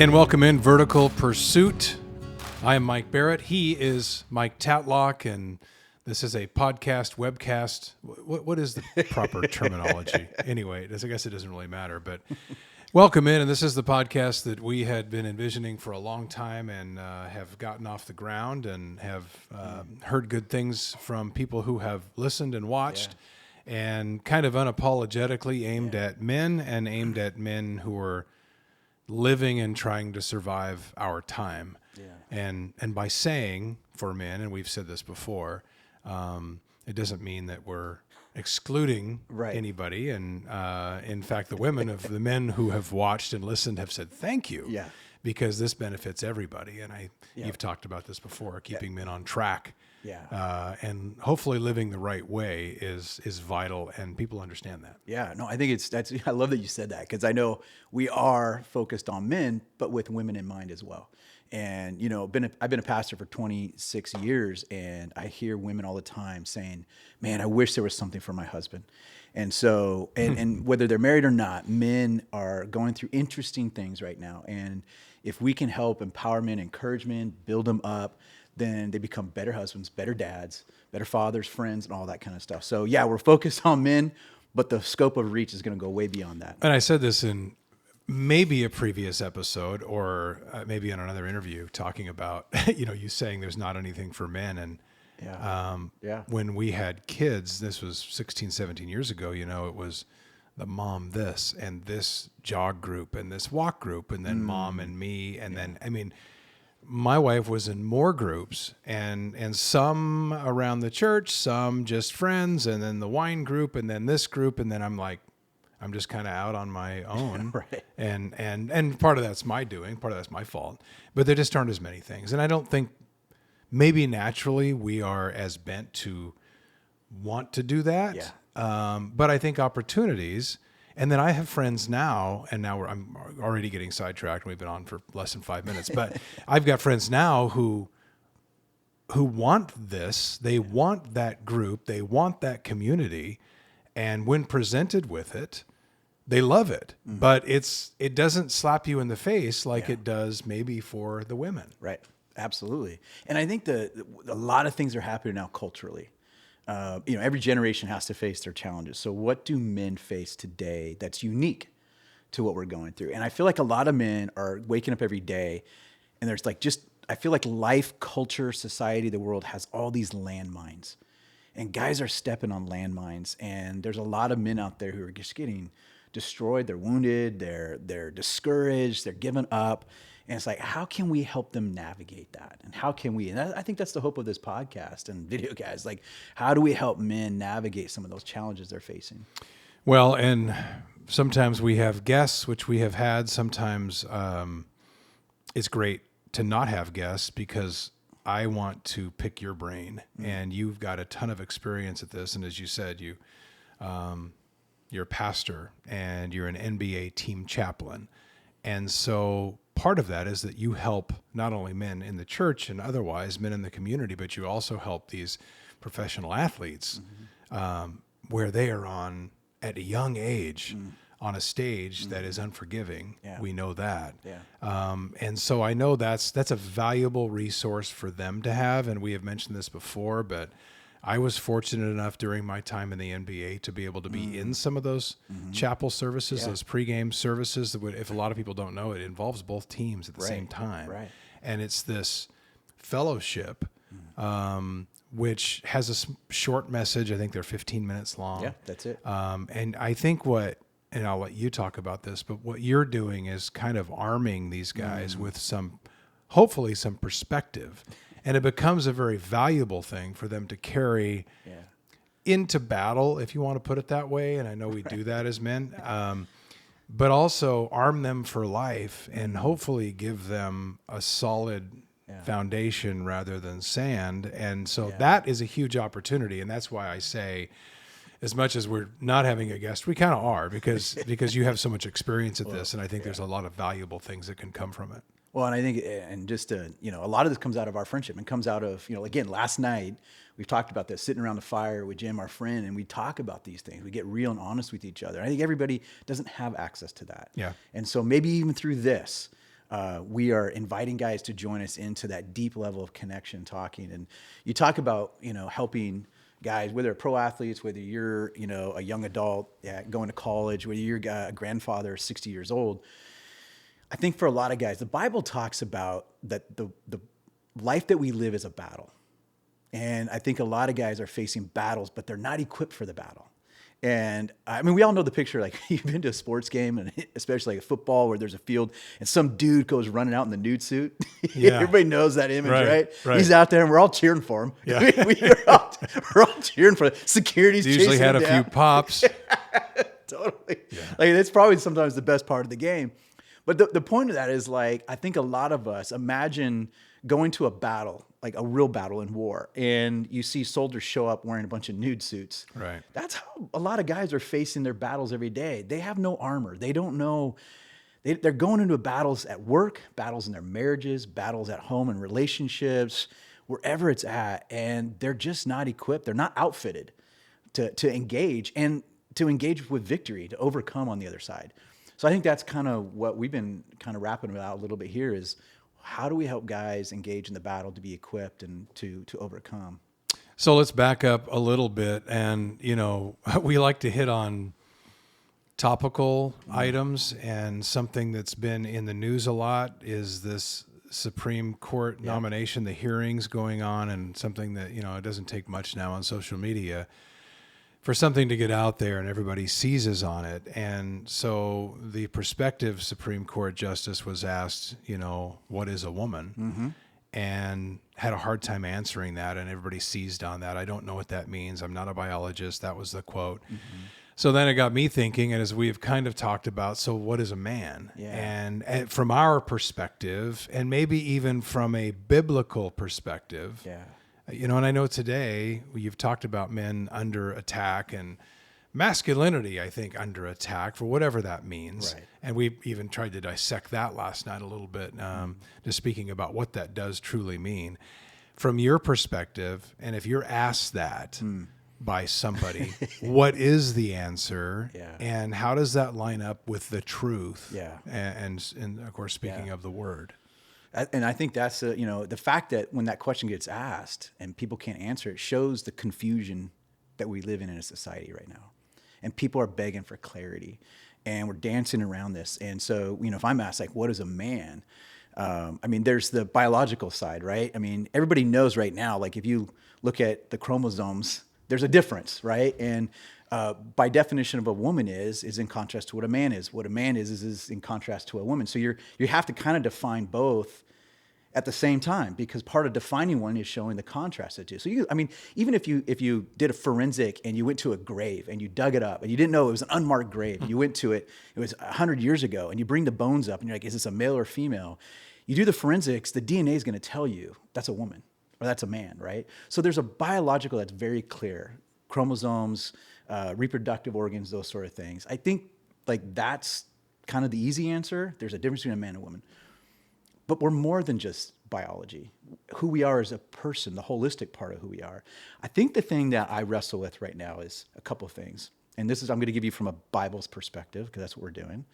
And welcome in Vertical Pursuit. I am Mike Barrett. He is Mike Tatlock, and this is a podcast, webcast. What is the proper terminology? Anyway, I guess it doesn't really matter, but welcome in. And this is the podcast that we had been envisioning for a long time and have gotten off the ground and have heard good things from people who have listened and watched and kind of unapologetically aimed at men and aimed at men who are living and trying to survive our time. And by saying for men, and we've said this before, it doesn't mean that we're excluding anybody. And in fact, the women of the men who have watched and listened have said thank you, because this benefits everybody. And you've talked about this before, keeping men on track. And hopefully living the right way is vital, and people understand that. I think I love that you said that, because I know we are focused on men, but with women in mind as well. And, you know, I've been a pastor for 26 years, and I hear women all the time saying, man, I wish there was something for my husband. And so, and whether they're married or not, men are going through interesting things right now. And if we can help empower men, encourage men, build them up, then they become better husbands, better dads, better fathers, friends, and all that kind of stuff. So we're focused on men, but the scope of reach is going to go way beyond that. And I said this in maybe a previous episode or maybe in another interview, talking about, you saying there's not anything for men. And when we had kids, this was 16, 17 years ago, it was the mom this and this jog group and this walk group and then mom and me. And then, my wife was in more groups and some around the church, some just friends, and then the wine group, and then this group. And then I'm just kind of out on my own. And part of that's my doing, part of that's my fault, but there just aren't as many things. And I don't think maybe naturally we are as bent to want to do that. But I think opportunities. And then I have friends now, and now I'm already getting sidetracked. We've been on for less than 5 minutes, but I've got friends now who want this. They want that group. They want that community. And when presented with it, they love it. But it doesn't slap you in the face like it does maybe for the women. Right. Absolutely. And I think a lot of things are happening now culturally. Every generation has to face their challenges. So what do men face today that's unique to what we're going through? And I feel like a lot of men are waking up every day and there's I feel like life, culture, society, the world has all these landmines, and guys are stepping on landmines. And there's a lot of men out there who are just getting destroyed. They're wounded. They're discouraged. They're giving up. And it's like, how can we help them navigate that? And how can we, and I think that's the hope of this podcast and video guys, like, how do we help men navigate some of those challenges they're facing? Well, and sometimes we have guests, which we have had. Sometimes it's great to not have guests because I want to pick your brain, and you've got a ton of experience at this. And as you said, you're a pastor and you're an NBA team chaplain. And so part of that is that you help not only men in the church and otherwise men in the community, but you also help these professional athletes where they are at a young age on a stage that is unforgiving. We know that. And so I know that's a valuable resource for them to have. And we have mentioned this before, but I was fortunate enough during my time in the NBA to be able to be in some of those chapel services, those pregame services. That if a lot of people don't know, it involves both teams at the same time. And it's this fellowship, which has a short message. I think they're 15 minutes long. Yeah, that's it. And I think and I'll let you talk about this, but what you're doing is kind of arming these guys with hopefully some perspective. And it becomes a very valuable thing for them to carry into battle, if you want to put it that way. And I know we do that as men, but also arm them for life and hopefully give them a solid foundation rather than sand. And so that is a huge opportunity. And that's why I say, as much as we're not having a guest, we kind of are because you have so much experience at this. And I think there's a lot of valuable things that can come from it. Well, and I think, and just to, a lot of this comes out of our friendship and comes out of, again, last night, we've talked about this, sitting around the fire with Jim, our friend, and we talk about these things. We get real and honest with each other. I think everybody doesn't have access to that. Yeah. And so maybe even through this, we are inviting guys to join us into that deep level of connection, talking. And you talk about, helping guys, whether they're pro athletes, whether you're, a young adult going to college, whether you're a grandfather 60 years old. I think for a lot of guys, the Bible talks about that the life that we live is a battle. And I think a lot of guys are facing battles, but they're not equipped for the battle. And I mean, we all know the picture, like you've been to a sports game, and especially like a football where there's a field and some dude goes running out in the nude suit. Yeah. Everybody knows that image, right? He's out there and we're all cheering for him. Yeah. we're all cheering for him. Security's chasing him down. Usually had a few pops. Totally. Yeah. Like it's probably sometimes the best part of the game. But the point of that is, like, I think a lot of us imagine going to a battle, like a real battle in war, and you see soldiers show up wearing a bunch of nude suits. Right. That's how a lot of guys are facing their battles every day. They have no armor. They don't know. They're going into battles at work, battles in their marriages, battles at home and relationships, wherever it's at, and they're just not equipped. They're not outfitted to engage, and to engage with victory, to overcome on the other side. So I think that's kind of what we've been kind of rapping about a little bit here is, how do we help guys engage in the battle to be equipped and to overcome? So let's back up a little bit. And, we like to hit on topical items, and something that's been in the news a lot is this Supreme Court nomination, the hearings going on, and something that, it doesn't take much now on social media for something to get out there and everybody seizes on it. And so the prospective Supreme Court justice was asked, what is a woman? Mm-hmm. And had a hard time answering that, and everybody seized on that. I don't know what that means. I'm not a biologist. That was the quote. Mm-hmm. So then it got me thinking, and as we've kind of talked about, so what is a man? Yeah. And from our perspective, and maybe even from a biblical perspective, and I know today you've talked about men under attack and masculinity, I think, under attack for whatever that means. Right. And we even tried to dissect that last night a little bit, just speaking about what that does truly mean. From your perspective, and if you're asked that by somebody, what is the answer? Yeah. And how does that line up with the truth? Yeah. And of course, speaking of the word. And I think that's the fact that when that question gets asked and people can't answer it shows the confusion that we live in a society right now. And people are begging for clarity, and we're dancing around this. And so, if I'm asked, like, what is a man? There's the biological side, right? Everybody knows right now, like, if you look at the chromosomes, there's a difference, right? And by definition of a woman is in contrast to what a man is. What a man is in contrast to a woman. So you have to kind of define both at the same time, because part of defining one is showing the contrast of two. So even if you did a forensic and you went to a grave and you dug it up and you didn't know it was an unmarked grave, and you went to it, it was 100 years ago, and you bring the bones up and you're like, is this a male or female? You do the forensics, the DNA is going to tell you that's a woman or that's a man, right? So there's a biological that's very clear. Chromosomes, reproductive organs, those sort of things. I think like that's kind of the easy answer. There's a difference between a man and a woman. But we're more than just biology. Who we are as a person, the holistic part of who we are. I think the thing that I wrestle with right now is a couple of things. And this is, I'm going to give you from a Bible's perspective, because that's what we're doing.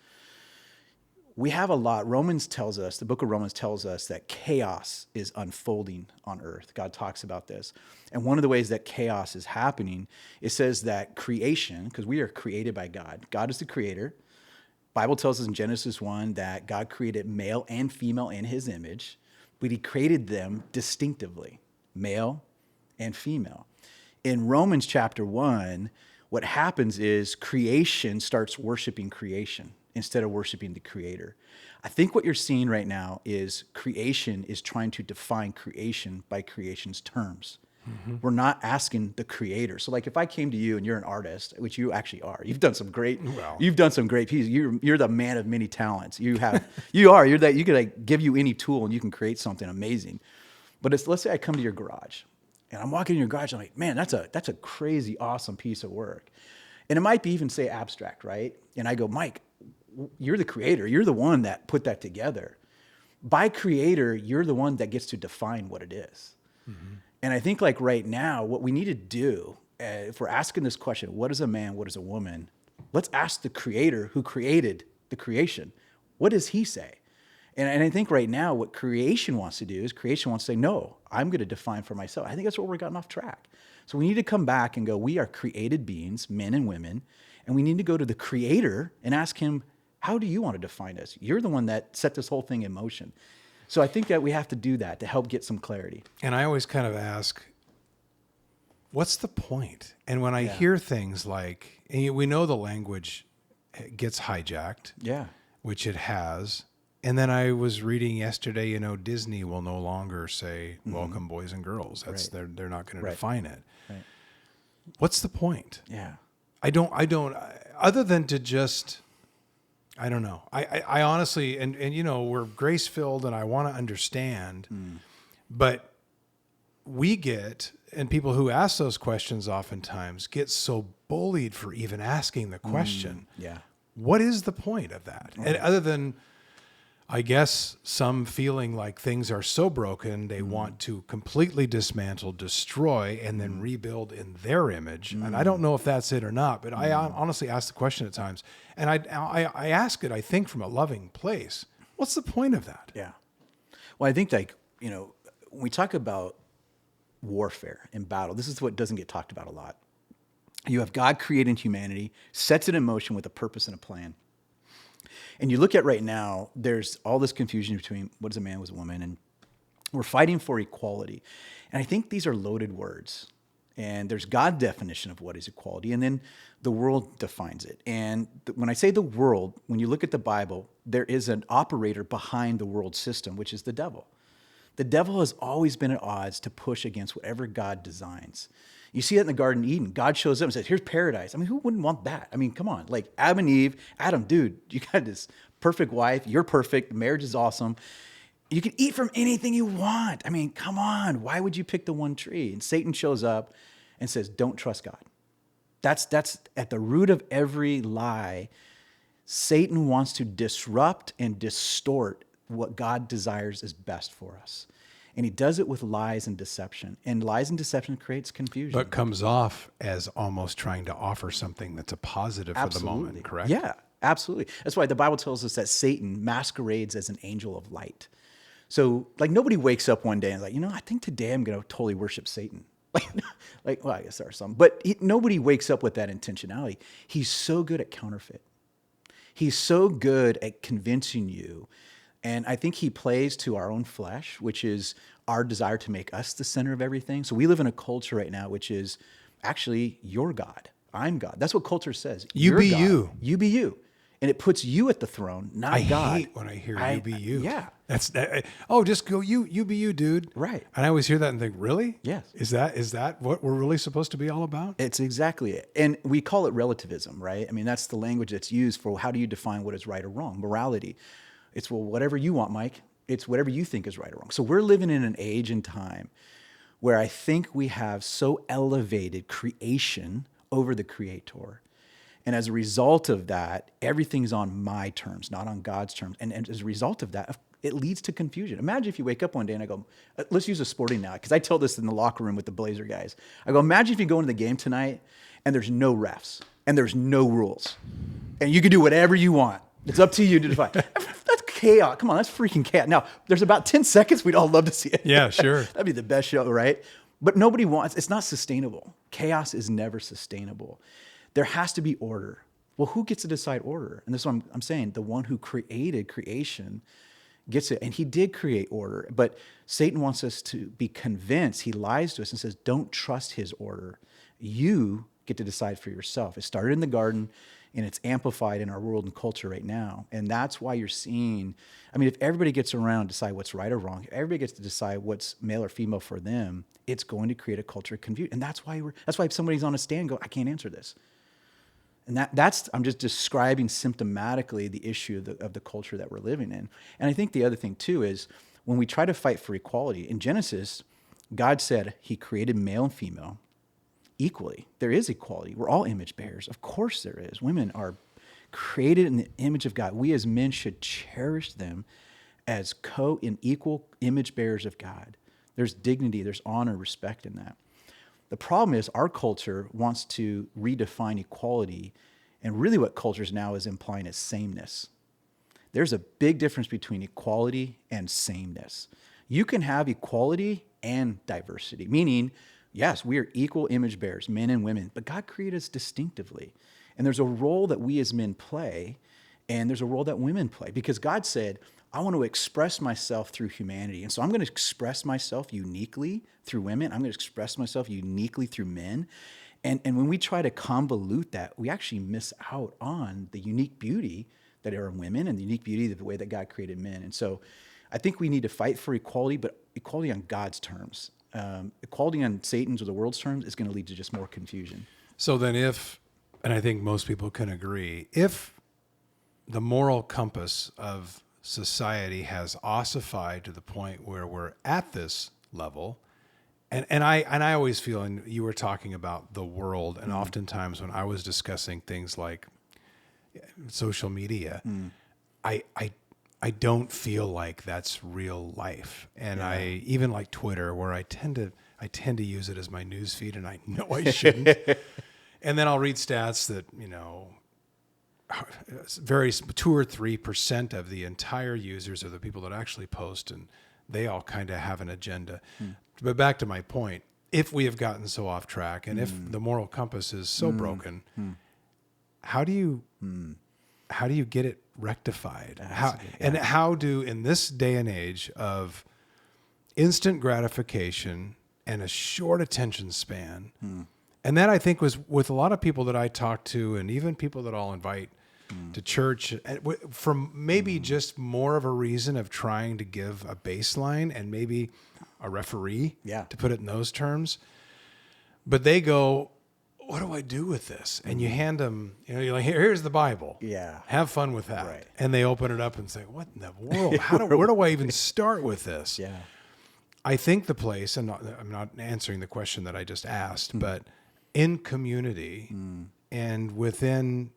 We have a lot. The book of Romans tells us that chaos is unfolding on earth. God talks about this. And one of the ways that chaos is happening, it says that creation, because we are created by God. God is the creator. Bible tells us in Genesis 1 that God created male and female in his image, but he created them distinctively, male and female. In Romans chapter 1, what happens is creation starts worshiping creation instead of worshiping the creator. I think what you're seeing right now is creation is trying to define creation by creation's terms. Mm-hmm. We're not asking the creator. So like if I came to you and you're an artist, which you actually are, you've done some great pieces. You're the man of many talents. You could like give you any tool and you can create something amazing. But let's say I come to your garage and I'm walking in your garage. And I'm like, man, that's a crazy, awesome piece of work. And it might be even say abstract, right? And I go, Mike, you're the creator. You're the one that put that together. By creator, you're the one that gets to define what it is. Mm-hmm. And I think like right now, what we need to do, if we're asking this question, what is a man, what is a woman? Let's ask the creator who created the creation. What does he say? And I think right now what creation wants to do is creation wants to say, no, I'm going to define for myself. I think that's where we're gotten off track. So we need to come back and go, we are created beings, men and women, and we need to go to the creator and ask him, how do you want to define us? You're the one that set this whole thing in motion. So I think that we have to do that to help get some clarity. And I always kind of ask, what's the point? And when I hear things like, and we know the language gets hijacked, which it has. And then I was reading yesterday, Disney will no longer say, welcome boys and girls. They're not going to define it. Right. What's the point? Yeah. I don't, other than to just, I don't know. I honestly, and we're grace filled and I want to understand, but we get, and people who ask those questions oftentimes get so bullied for even asking the question. What is the point of that? And other than, I guess, some feeling like things are so broken, they want to completely dismantle, destroy, and then rebuild in their image. And I don't know if that's it or not, but I honestly ask the question at times. And I ask it, I think, from a loving place. What's the point of that? Yeah. Well, I think when we talk about warfare and battle, this is what doesn't get talked about a lot. You have God creating humanity, sets it in motion with a purpose and a plan. And you look at right now, there's all this confusion between what is a man, what's a woman, and we're fighting for equality. And I think these are loaded words. And there's God's definition of what is equality, and then the world defines it. And when I say the world, when you look at the Bible, there is an operator behind the world system, which is the devil. The devil has always been at odds to push against whatever God designs. You see that in the Garden of Eden. God shows up and says, here's paradise. I mean, who wouldn't want that? I mean, come on. Like Adam and Eve, dude, you got this perfect wife. You're perfect. Marriage is awesome. You can eat from anything you want. I mean, come on. Why would you pick the one tree? And Satan shows up and says, don't trust God. That's at the root of every lie. Satan wants to disrupt and distort what God desires is best for us. And he does it with lies and deception. And lies and deception creates confusion. But comes off as almost trying to offer something that's a positive for the moment, correct? Yeah, absolutely. That's why the Bible tells us that Satan masquerades as an angel of light. So like nobody wakes up one day and is like, I think today I'm going to totally worship Satan. Well, I guess there are some. But nobody wakes up with that intentionality. He's so good at counterfeit. He's so good at convincing you. And I think he plays to our own flesh, which is our desire to make us the center of everything. So we live in a culture right now, which is actually you're God. I'm God. That's what culture says. You be you. You be you. And it puts you at the throne, not God. I hate when I hear you be you. Yeah. Just go you be you, dude. Right. And I always hear that and think, really? Yes. Is that what we're really supposed to be all about? It's exactly it. And we call it relativism, right? I mean, that's the language that's used for how do you define what is right or wrong, morality. It's, well, whatever you want, Mike. It's whatever you think is right or wrong. So we're living in an age and time where I think we have so elevated creation over the creator. And as a result of that, everything's on my terms, not on God's terms. And as a result of that, it leads to confusion. Imagine if you wake up one day and I go, let's use a sporting now, because I tell this in the locker room with the Blazer guys. I go, imagine if you go into the game tonight and there's no refs and there's no rules and you can do whatever you want. It's up to you to define. That's chaos. Come on, that's freaking chaos. Now, there's about 10 seconds we'd all love to see it. Yeah, sure. That'd be the best show, right? But nobody wants, it's not sustainable. Chaos is never sustainable. There has to be order. Well, who gets to decide order? And this is what I'm saying. The one who created creation gets it. And he did create order. But Satan wants us to be convinced. He lies to us and says, don't trust his order. You get to decide for yourself. It started in the garden, and it's amplified in our world and culture right now. And that's why you're seeing, I mean, if everybody gets around to decide what's right or wrong, if everybody gets to decide what's male or female for them, it's going to create a culture of confusion. And that's why if somebody's on a stand, go, I can't answer this. And that's I'm just describing symptomatically the issue of the culture that we're living in. And I think the other thing too is when we try to fight for equality, in Genesis, God said he created male and female equally. There is equality. We're all image bearers. Of course there is. Women are created in the image of God. We as men should cherish them as and equal image bearers of God. There's dignity, there's honor, respect in that. The problem is our culture wants to redefine equality, and really what culture is now is implying is sameness. there's a big difference between equality and sameness. You can have equality and diversity, meaning, yes, we are equal image bearers, men and women, but God created us distinctively. And there's a role that we as men play, and there's a role that women play, because God said, I want to express myself through humanity. And so I'm going to express myself uniquely through women. I'm going to express myself uniquely through men. And when we try to convolute that, we actually miss out on the unique beauty that are in women and the unique beauty of the way that God created men. And so I think we need to fight for equality, but equality on God's terms. Equality on Satan's or the world's terms is going to lead to just more confusion. So then and I think most people can agree, if the moral compass of society has ossified to the point where we're at this level, and I always feel, and you were talking about the world, and oftentimes when I was discussing things like social media, I don't feel like that's real life. And I even like Twitter, where I tend to use it as my news feed, and I know I shouldn't. And then I'll read stats that, very 2 or 3% of the entire users are the people that actually post, and they all kind of have an agenda. But back to my point, if we have gotten so off track, and if the moral compass is so broken, how do you get it rectified? How do, in this day and age of instant gratification and a short attention span, and that I think was with a lot of people that I talk to, and even people that I'll invite to church, from maybe just more of a reason of trying to give a baseline and maybe a referee, to put it in those terms. But they go, what do I do with this? And you hand them, you're like, here's the Bible. Yeah. Have fun with that. Right. And they open it up and say, what in the world? Where do I even start with this? Yeah. I think the place, and I'm not answering the question that I just asked, but in community and within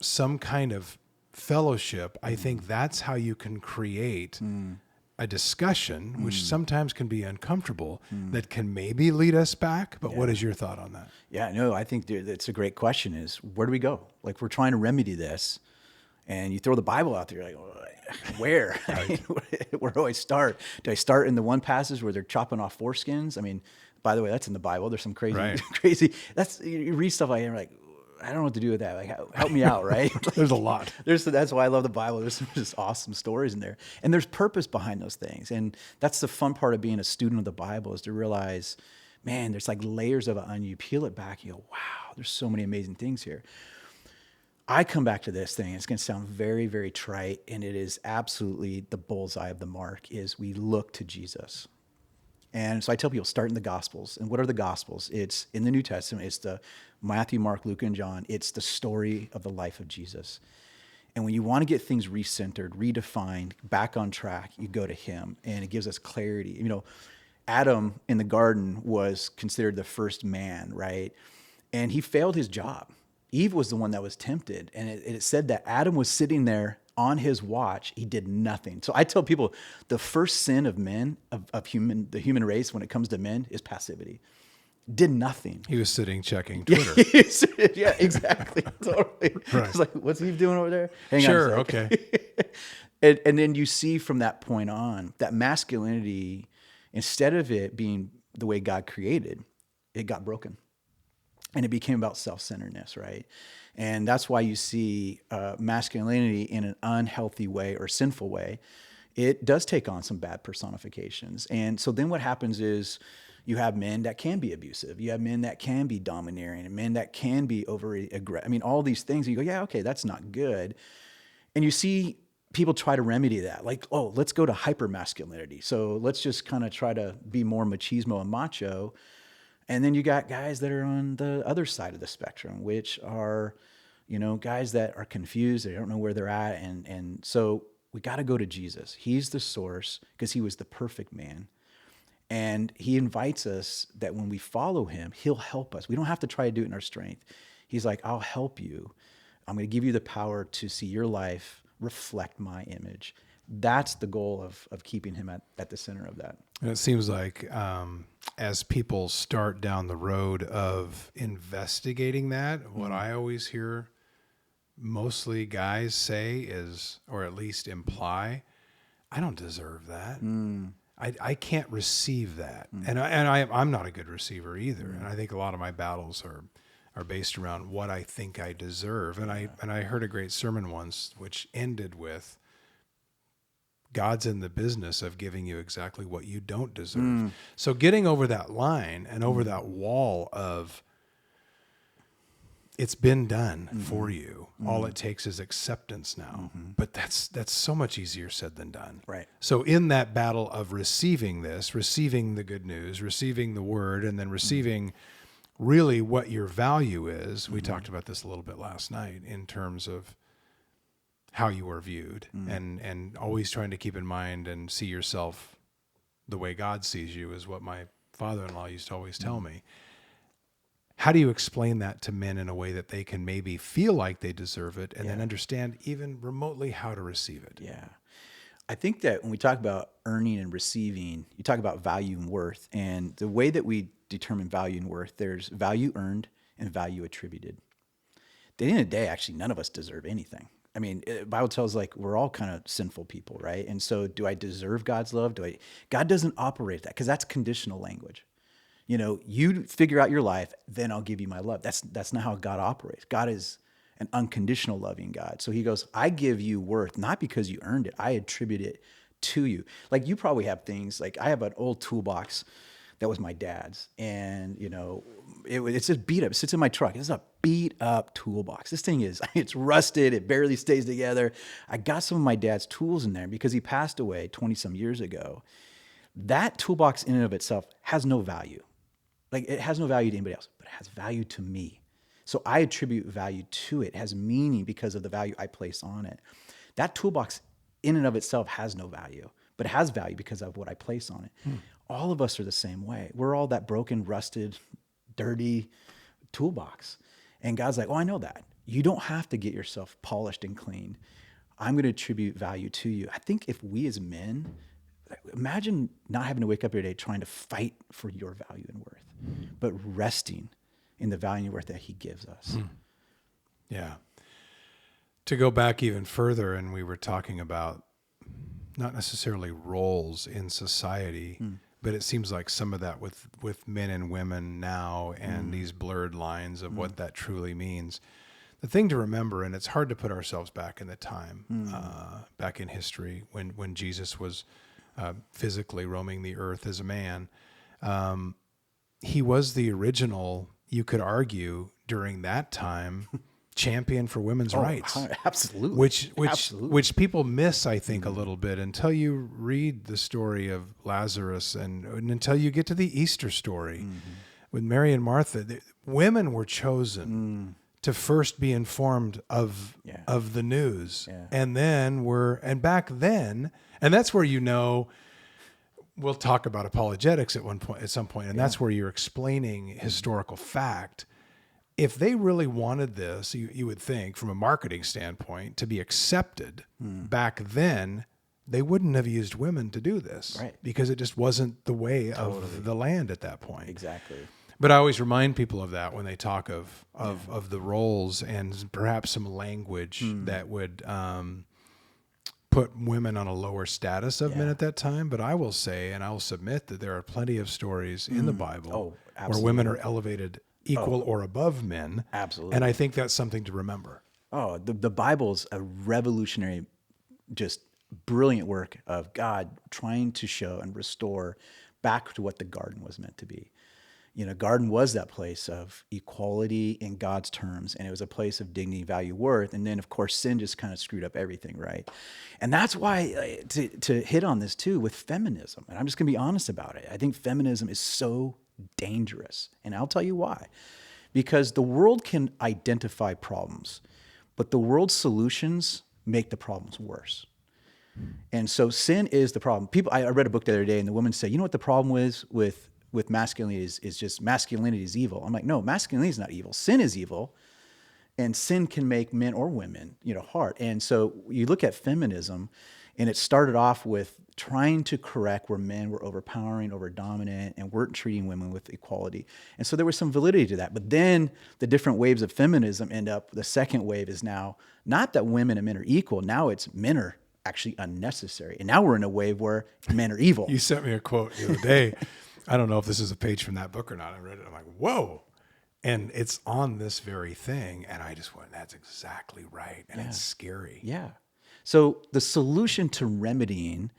some kind of fellowship, I think that's how you can create a discussion, which sometimes can be uncomfortable, that can maybe lead us back. But what is your thought on that? Yeah, no, I think that's a great question, is where do we go? Like, we're trying to remedy this, and you throw the Bible out there, you're like, where? Where do I start? Do I start in the one passage where they're chopping off foreskins? I mean, by the way, that's in the Bible. There's some crazy, you read stuff like that, you're like, I don't know what to do with that. Like, help me out, right? There's a lot. That's why I love the Bible. There's some just awesome stories in there, and there's purpose behind those things. And that's the fun part of being a student of the Bible, is to realize, man, there's like layers of an onion. You peel it back, you go, wow, there's so many amazing things here. I come back to this thing. It's going to sound very, very trite, and it is absolutely the bullseye of the mark, is we look to Jesus. And so I tell people, start in the Gospels. And what are the Gospels? It's in the New Testament. It's the Matthew, Mark, Luke, and John. It's the story of the life of Jesus. And when you want to get things recentered, redefined, back on track, you go to him, and it gives us clarity. Adam in the garden was considered the first man, right? And he failed his job. Eve was the one that was tempted. And it said that Adam was sitting there on his watch. He did nothing. So I tell people, the first sin of men, the human race, when it comes to men, is passivity. Did nothing. He was sitting checking Twitter. Yeah, exactly. Totally. Right. It's like, what's Eve doing over there? Hang on on okay. And then you see from that point on that masculinity, instead of it being the way God created, it got broken. And it became about self-centeredness, right? And that's why you see masculinity in an unhealthy way or sinful way. It does take on some bad personifications. And so then what happens is you have men that can be abusive. You have men that can be domineering, and men that can be overly aggressive. I mean, all these things, you go, yeah, okay, that's not good. And you see people try to remedy that. Like, oh, let's go to hyper-masculinity. So let's just kind of try to be more machismo and macho. And then you got guys that are on the other side of the spectrum, which are, guys that are confused. They don't know where they're at. And so we got to go to Jesus. He's the source, because he was the perfect man. And he invites us that when we follow him, he'll help us. We don't have to try to do it in our strength. He's like, I'll help you. I'm going to give you the power to see your life reflect my image. That's the goal of keeping him at the center of that. And it seems like as people start down the road of investigating that, what I always hear mostly guys say is, or at least imply, I don't deserve that. I can't receive that. I'm not a good receiver either. And I think a lot of my battles are based around what I think I deserve. And I heard a great sermon once which ended with, God's in the business of giving you exactly what you don't deserve. So getting over that line and over that wall of, it's been done for you. All it takes is acceptance now. But that's so much easier said than done. Right. So in that battle of receiving this, receiving the good news, receiving the word, and then receiving really what your value is, we talked about this a little bit last night in terms of how you are viewed, and always trying to keep in mind and see yourself the way God sees you is what my father-in-law used to always tell me. How do you explain that to men in a way that they can maybe feel like they deserve it and then understand even remotely how to receive it? Yeah. I think that when we talk about earning and receiving, you talk about value and worth. And the way that we determine value and worth, there's value earned and value attributed. At the end of the day, actually, none of us deserve anything. I mean, the Bible tells like we're all kind of sinful people, right? And so do I deserve God's love? God doesn't operate that, because that's conditional language. You know, you figure out your life, then I'll give you my love. That's not how God operates. God is an unconditional loving God. So he goes, I give you worth, not because you earned it. I attribute it to you. Like you probably have things, like I have an old toolbox that was my dad's. And, you know, it's just beat up. It sits in my truck. It's a beat up toolbox. This thing it's rusted. It barely stays together. I got some of my dad's tools in there because he passed away 20 some years ago. That toolbox in and of itself has no value. Like it has no value to anybody else, but it has value to me. So I attribute value to it. It has meaning because of the value I place on it. That toolbox in and of itself has no value, but it has value because of what I place on it. All of us are the same way. We're all that broken, rusted, dirty toolbox. And God's like, oh, I know that. You don't have to get yourself polished and clean. I'm going to attribute value to you. I think if we as men, imagine not having to wake up every day trying to fight for your value and worth, but resting in the value and worth that he gives us. Yeah. To go back even further, and we were talking about not necessarily roles in society, but it seems like some of that with men and women now and these blurred lines of what that truly means. The thing to remember, and it's hard to put ourselves back in the time, back in history when Jesus was physically roaming the earth as a man. He was the original, you could argue, during that time, champion for women's rights. Absolutely. Which people miss, I think, a little bit until you read the story of Lazarus and until you get to the Easter story with Mary and Martha. Women were chosen to first be informed of the news, and then back then, and that's where we'll talk about apologetics at some point, and that's where you're explaining historical fact. If they really wanted this, you would think, from a marketing standpoint, to be accepted back then, they wouldn't have used women to do this, right? Because it just wasn't the way of the land at that point. Exactly. But I always remind people of that when they talk of the roles and perhaps some language that would put women on a lower status of men at that time. But I will say, and I will submit, that there are plenty of stories in the Bible where women are elevated equal or above men. Absolutely. And I think that's something to remember. Oh, the Bible's a revolutionary, just brilliant work of God trying to show and restore back to what the garden was meant to be. You know, garden was that place of equality in God's terms, and it was a place of dignity, value, worth. And then, of course, sin just kind of screwed up everything, right? And that's why, to hit on this too, with feminism, and I'm just going to be honest about it, I think feminism is so dangerous. And I'll tell you why. Because the world can identify problems, but the world's solutions make the problems worse. And so sin is the problem. I read a book the other day, and the woman said, you know what the problem is with masculinity is just masculinity is evil. I'm like, no, masculinity is not evil. Sin is evil, and sin can make men or women, hard. And so you look at feminism, And it started off with trying to correct where men were overpowering, over dominant, and weren't treating women with equality. And so there was some validity to that. But then the different waves of feminism end up, the second wave is now not that women and men are equal. Now it's men are actually unnecessary. And now we're in a wave where men are evil. You sent me a quote the other day. I don't know if this is a page from that book or not. I read it. I'm like, whoa. And it's on this very thing. And I just went, that's exactly right. And it's scary. Yeah. So the solution to remedying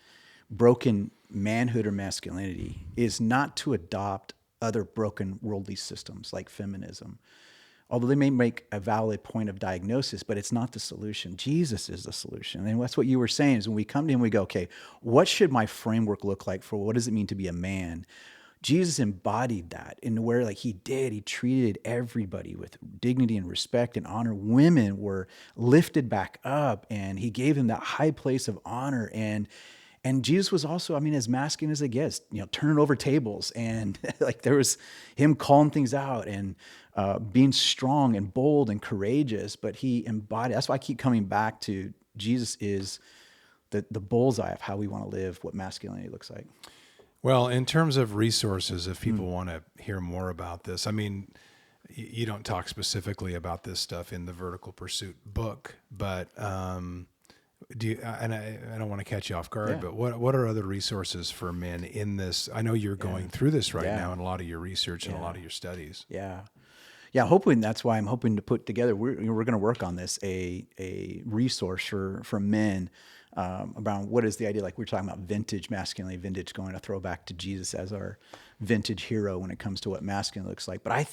broken manhood or masculinity is not to adopt other broken worldly systems like feminism. Although they may make a valid point of diagnosis, but it's not the solution. Jesus is the solution. And that's what you were saying is when we come to him, we go, okay, what should my framework look like for what does it mean to be a man? Jesus embodied that in where like he treated everybody with dignity and respect and honor. Women were lifted back up and he gave them that high place of honor. And Jesus was also, I mean, as masculine as it gets, turning over tables and like there was him calling things out and being strong and bold and courageous, but he embodied, that's why I keep coming back to Jesus is the bullseye of how we want to live, what masculinity looks like. Well, in terms of resources, if people want to hear more about this, I mean, you don't talk specifically about this stuff in the Vertical Pursuit book, but do you, and I don't want to catch you off guard, but what are other resources for men in this? I know you're going through this right now in a lot of your research and a lot of your studies. Yeah, hoping that's why I'm hoping to put together. We're going to work on this a resource for men around what is the idea. Like we're talking about vintage masculinity, vintage going to throw back to Jesus as our vintage hero when it comes to what masculine looks like. But I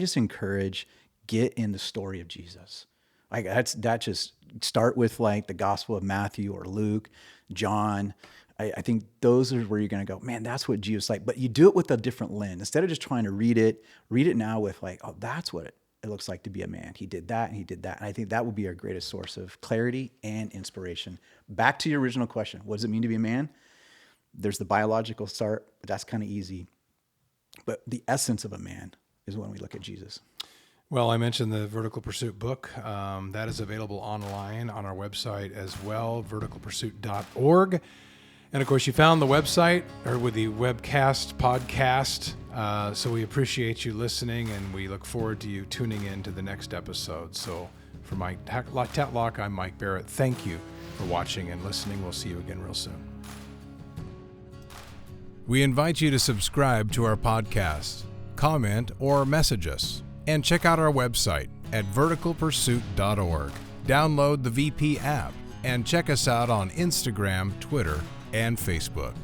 just encourage get in the story of Jesus. Like that just start with like the Gospel of Matthew or Luke, John. I think those are where you're going to go, man, that's what Jesus like. But you do it with a different lens. Instead of just trying to read it now with like, oh, that's what it looks like to be a man. He did that and he did that. And I think that would be our greatest source of clarity and inspiration. Back to your original question, what does it mean to be a man? There's the biological start, but that's kind of easy. But the essence of a man is when we look at Jesus. Well, I mentioned the Vertical Pursuit book. That is available online on our website as well, verticalpursuit.org. And of course, you found the website or with the webcast podcast. So we appreciate you listening and we look forward to you tuning in to the next episode. So for Mike Tatlock, I'm Mike Barrett. Thank you for watching and listening. We'll see you again real soon. We invite you to subscribe to our podcast, comment, or message us, and check out our website at verticalpursuit.org. Download the VP app and check us out on Instagram, Twitter, and Facebook.